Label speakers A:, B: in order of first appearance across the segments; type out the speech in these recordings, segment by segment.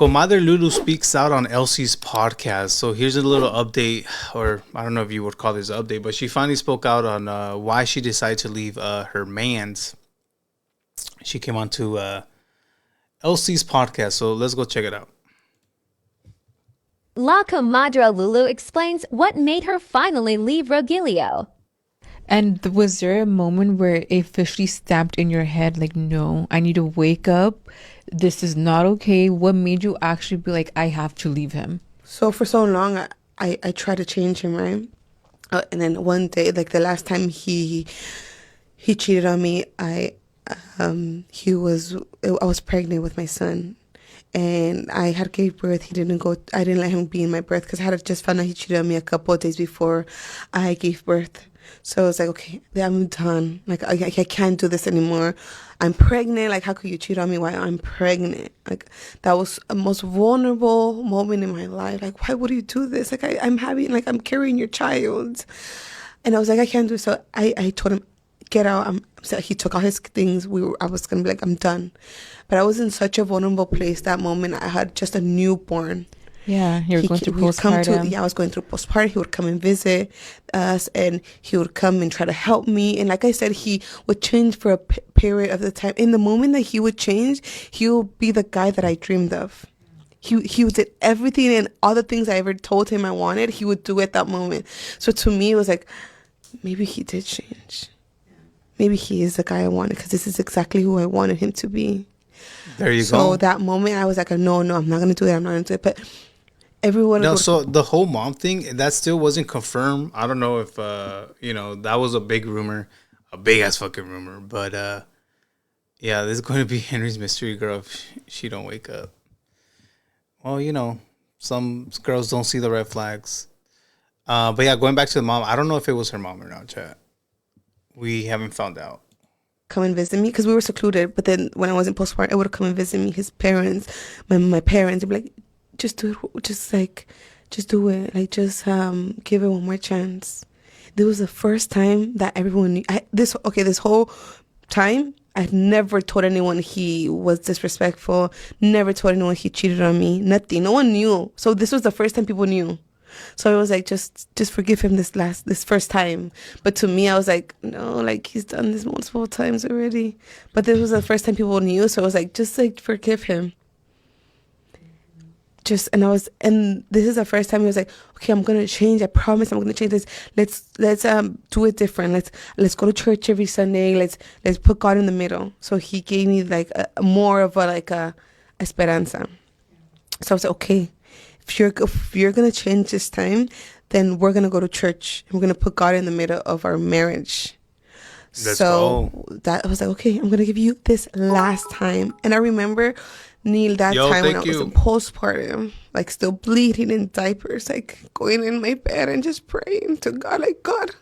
A: Comadre Lulu speaks out on Elsie's podcast. So here's a little update, or I don't know if you would call this an update, but she finally spoke out on why she decided to leave her man's. She came on to Elsie's podcast. So let's go check it out.
B: La Comadre Lulu explains what made her finally leave Rogelio.
C: And was there a moment where it officially stamped in your head, like, no, I need to wake up. This is not okay. What made you actually be like, I have to leave him?
D: So for so long, I tried to change him, right? And then one day, like the last time he cheated on me, I was pregnant with my son. And I had gave birth. I didn't let him be in my birth because I had just found out he cheated on me a couple of days before I gave birth. So I was like, okay, I'm done. Like, I can't do this anymore. I'm pregnant. Like, how could you cheat on me while I'm pregnant? Like, that was the most vulnerable moment in my life. Like, why would you do this? Like, I'm carrying your child. And I was like, I can't do it. So I told him, get out. So he took all his things. I was going to be like, I'm done. But I was in such a vulnerable place that moment. I had just a newborn.
C: Yeah, you were going through postpartum.
D: I was going through postpartum. He would come and visit us, and he would come and try to help me. And like I said, he would change for a period of the time. In the moment that he would change, he would be the guy that I dreamed of. He did everything and all the things I ever told him I wanted, he would do at that moment. So to me, it was like, maybe he did change. Maybe he is the guy I wanted because this is exactly who I wanted him to be.
A: There you go.
D: So that moment, I was like, no, I'm not going to do it. I'm not going to do it. But everyone.
A: No, so the whole mom thing, that still wasn't confirmed. I don't know if that was a big rumor, a big ass fucking rumor. But yeah, this is going to be Henry's mystery girl if she don't wake up. Well, some girls don't see the red flags. But yeah, going back to the mom, I don't know if it was her mom or not, chat. We haven't found out.
D: Come and visit me because we were secluded. But then when I was in postpartum, I would come and visit me. His parents, my parents, would be like, just do it. Just do it. Like, just give it one more chance. This was the first time that everyone knew. This whole time, I'd never told anyone he was disrespectful. Never told anyone he cheated on me. Nothing. No one knew. So this was the first time people knew. So I was like, just forgive him this first time. But to me, I was like, no, like he's done this multiple times already. But this was the first time people knew. So I was like, just like forgive him. And this is the first time he was like, okay, I'm gonna change. I promise I'm gonna change this. Let's do it different. Let's go to church every Sunday. Let's put God in the middle. So he gave me like more of a esperanza. So I was like, okay, if you're gonna change this time, then we're gonna go to church and we're gonna put God in the middle of our marriage. That I was like, okay, I'm gonna give you this last time. And I remember, Neil, that time when I was in postpartum, like still bleeding in diapers, like going in my bed and just praying to God, like, God,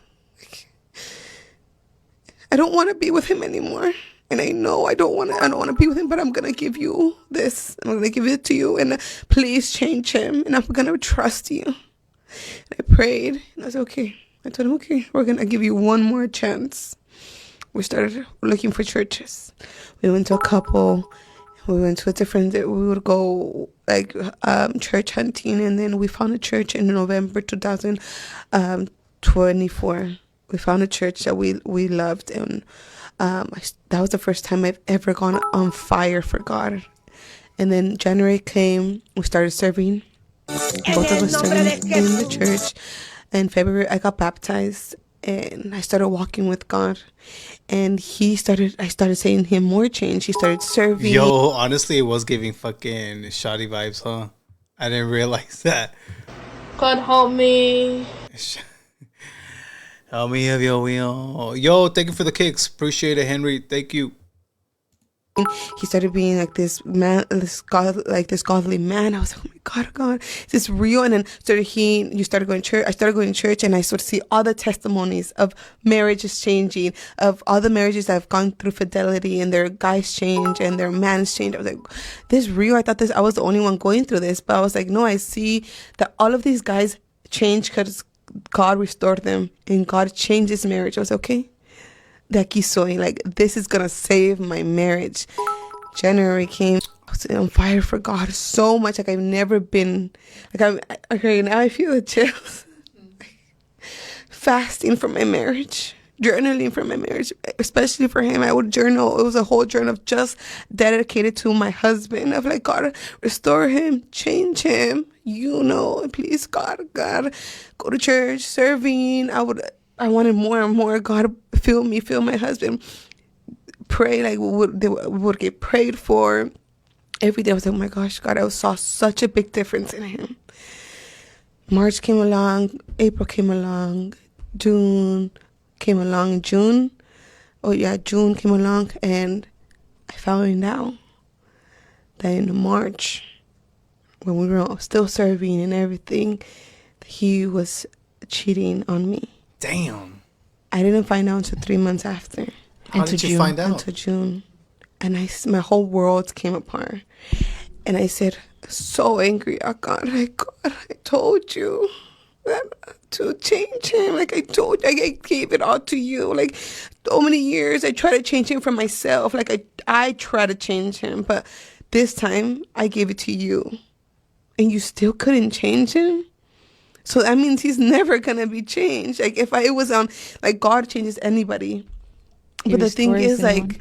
D: I don't want to be with him anymore. And I know I don't want to be with him, but I'm going to give you this. I'm going to give it to you. And please change him. And I'm going to trust you. And I prayed. And I was okay. I told him, okay, we're going to give you one more chance. We started looking for churches. We went to a couple. We went to we would go like church hunting. And then we found a church in November 2024. We found a church that we loved. And that was the first time I've ever gone on fire for God. And then January came, we started serving. Both of us serving in the church. In February, I got baptized and I started walking with God. And I started saying him more change. He started serving.
A: Yo, honestly, it was giving fucking shoddy vibes, huh? I didn't realize that.
E: God help me.
A: Help me have your wheel. Yo, thank you for the kicks. Appreciate it, Henry. Thank you.
D: He started being like this man, this godly man. I was like, oh my God, is this real? And then you started going to church. I started going to church, and I started to see all the testimonies of marriages changing, of all the marriages that have gone through fidelity, and their guys change and their mans change. I was like, this is real. I thought I was the only one going through this, but I was like, no, I see that all of these guys change because God restored them and God changed his marriage. I was okay. De aquí soy. Like, this is gonna save my marriage. January came. I was on fire for God so much. Like I've never been, okay, now I feel the chills. Fasting for my marriage, journaling for my marriage, especially for him. I would journal. It was a whole journal of just dedicated to my husband, of like, God, restore him, change him, please, God, go to church, serving. I wanted more and more. God, fill my husband. Pray, like we would get prayed for. Every day I was like, oh my gosh, God, I saw such a big difference in him. March came along, April came along, June came along, June came along, and I found out that in March, when we were still serving and everything, he was cheating on me.
A: Damn.
D: I didn't find out until 3 months after.
A: How did you find out?
D: Until June. And my whole world came apart. And I said, so angry, oh God, I told you that to change him. Like I told you, I gave it all to you. Like so many years, I tried to change him for myself. Like I tried to change him, but this time I gave it to you. And you still couldn't change him? So that means he's never gonna be changed. Like if it was on, like God changes anybody. But the thing is, like,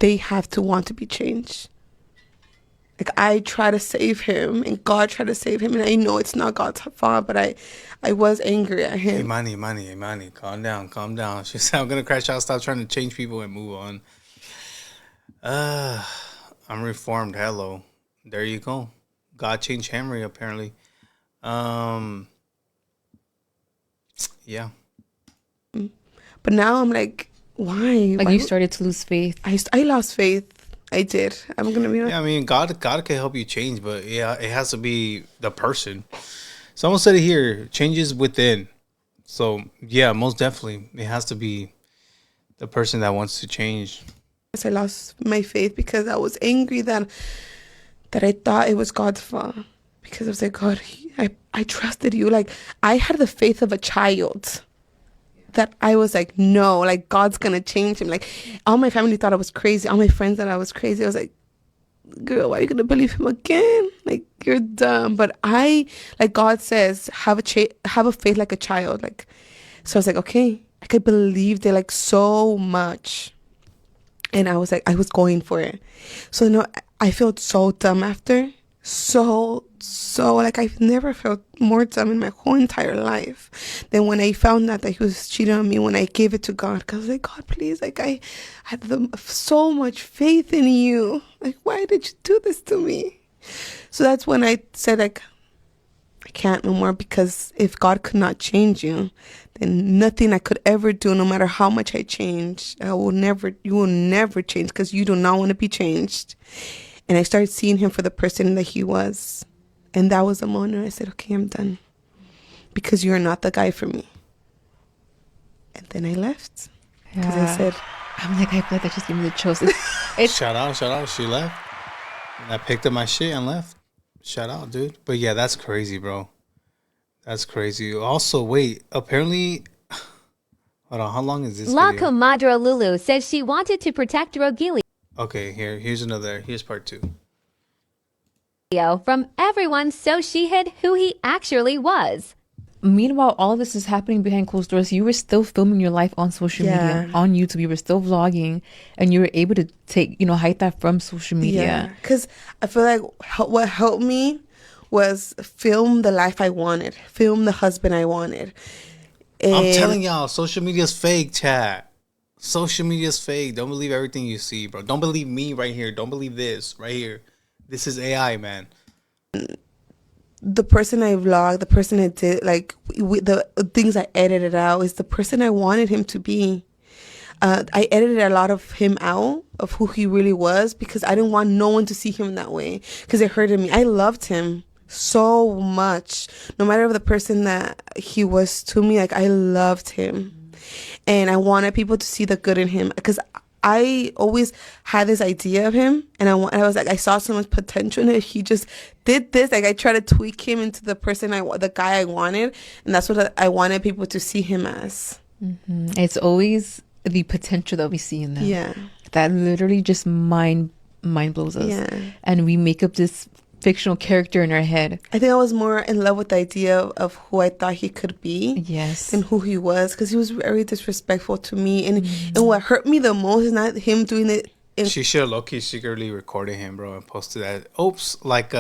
D: they have to want to be changed. Like I try to save him and God tried to save him, and I know it's not God's fault, but I was angry at him.
A: Imani, calm down. She said, I'm gonna crash out, stop trying to change people and move on. I'm reformed. Hello. There you go. God changed Henry apparently. Yeah.
D: But now I'm like, why?
C: Like you started to lose faith.
D: I lost faith. I did. I'm gonna be honest.
A: Yeah, I mean, God can help you change, but yeah, it has to be the person. Someone said it here: changes within. So yeah, most definitely, it has to be the person that wants to change.
D: I lost my faith because I was angry that I thought it was God's fault, because I was like, God, I trusted you. Like I had the faith of a child. That I was like, no, like God's gonna change him. Like all my family thought I was crazy. All my friends thought I was crazy. I was like, girl, why are you gonna believe him again? Like you're dumb. But like God says, have a faith like a child. Like, so I was like, okay, like I believed it like so much, and I was like, I was going for it. So I felt so dumb after. So like I've never felt more dumb in my whole entire life than when I found out that he was cheating on me, when I gave it to God. Because I was like, God, please, like I had so much faith in you. Like, why did you do this to me? So that's when I said, like, I can't no more, because if God could not change you, then nothing I could ever do, no matter how much I change, you will never change, because you do not want to be changed. And I started seeing him for the person that he was. And that was the moment I said, okay, I'm done. Because you're not the guy for me. And then I left. Because I said...
C: I'm like, I feel like that just gave me the chills.
A: Shout out. She left. And I picked up my shit and left. Shout out, dude. But yeah, that's crazy, bro. That's crazy. Also, wait. Apparently... Hold on. How long is this
B: La
A: video?
B: Comadre Lulu says she wanted to protect Rogelio
A: Okay, here's part 2.
B: from everyone, so she hid who he actually was.
C: Meanwhile, all this is happening behind closed doors. You were still filming your life on social media, on YouTube. You were still vlogging, and you were able to hide that from social media.
D: Yeah, because I feel like what helped me was film the life I wanted, film the husband I wanted. And
A: I'm telling y'all, social media's fake, chat. Social media's fake. Don't believe everything you see, bro. Don't believe me right here. Don't believe this right here. This is AI, man.
D: The person I vlogged, the person I did, like the things I edited out, is the person I wanted him to be. I edited a lot of him out, of who he really was, because I didn't want no one to see him that way, because it hurted me. I loved him so much. No matter the person that he was to me, like I loved him. And I wanted people to see the good in him, because I always had this idea of him, and I was like, I saw so much potential in it. He just did this. Like I tried to tweak him into the the guy I wanted, and that's what I wanted people to see him as.
C: Mm-hmm. It's always the potential that we see in them.
D: Yeah,
C: that literally just mind mind blows us.
D: Yeah.
C: And we make up this fictional character in our head.
D: I think I was more in love with the idea of who I thought he could be.
C: Yes.
D: And who he was, because he was very disrespectful to me. And what hurt me the most is not him doing it.
A: She should have low-key secretly recorded him, bro, and posted that. Oops, like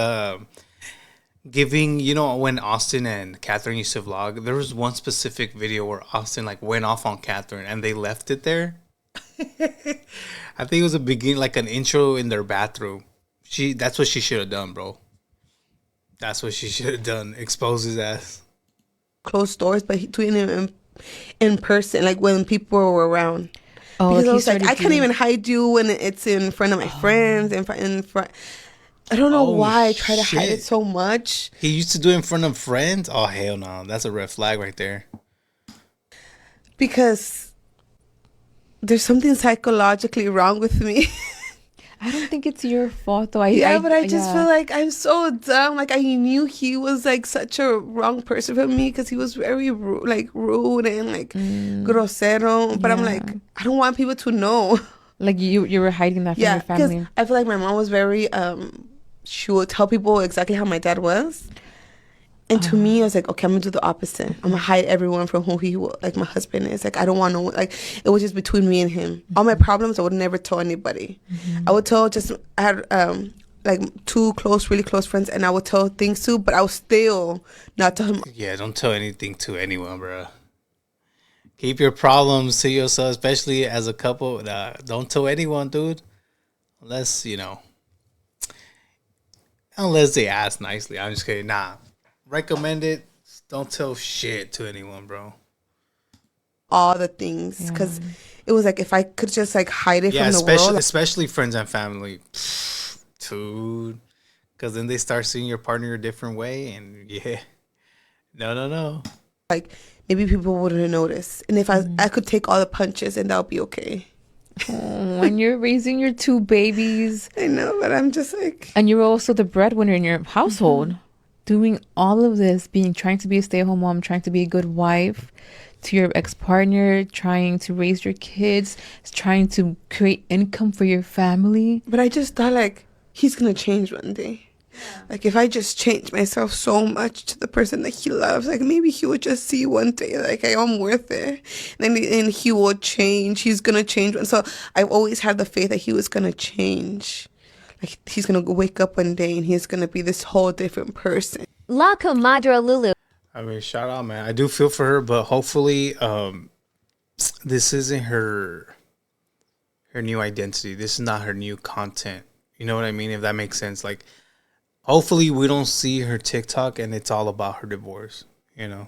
A: giving, you know, when Austin and Catherine used to vlog, there was one specific video where Austin like went off on Catherine and they left it there. I think it was a beginning, like an intro in their bathroom. That's what she should have done, bro. That's what she should have done. Expose his ass.
D: Closed doors, but he doing it in person, like when people were around.
C: Oh,
D: because I was like, I can't even hide you when it's in front of my friends. In front. I don't know why I try to hide it so much.
A: He used to do it in front of friends? Oh, hell no. That's a red flag right there.
D: Because there's something psychologically wrong with me.
C: I don't think it's your fault though.
D: But I just feel like I'm so dumb. Like I knew he was like such a wrong person for me because he was very rude and like grosero. But I'm like, I don't want people to know.
C: Like you were hiding that from your family.
D: Because I feel like my mom was very she would tell people exactly how my dad was. And to me, I was like, okay, I'm gonna do the opposite. I'm gonna hide everyone from who he was, like my husband is. Like I don't want no like it was just between me and him. All my problems I would never tell anybody. I would tell I had like two really close friends, and I would tell things to, but I would still not tell him.
A: Yeah, don't tell anything to anyone, bro. Keep your problems to yourself, especially as a couple. Don't tell anyone, dude. Unless, you know, unless they ask nicely. I'm just kidding. Nah. Recommend it. Don't tell shit to anyone, bro.
D: All the things. Because it was like, if I could just like hide it from the world.
A: Especially friends and family. Dude. Because then they start seeing your partner a different way. And yeah. No.
D: Like, maybe people wouldn't notice. And if I could take all the punches and that would be okay.
C: Oh, and you're raising your two babies.
D: I know, but I'm just like...
C: And you're also the breadwinner in your household. Doing all of this, trying to be a stay-at-home mom, trying to be a good wife to your ex-partner, trying to raise your kids, trying to create income for your family.
D: But I just thought, like, he's going to change one day. Like, if I just change myself so much to the person that he loves, like, maybe he would just see one day, like, I'm worth it. And he will change. He's going to change. And so I've always had the faith that he was going to change. Like, he's going to wake up one day and he's going to be this whole different person.
B: La Comadre Lulu.
A: I mean, shout out, man. I do feel for her, but hopefully this isn't her new identity. This is not her new content. You know what I mean? If that makes sense. Like, hopefully we don't see her TikTok and it's all about her divorce, you know?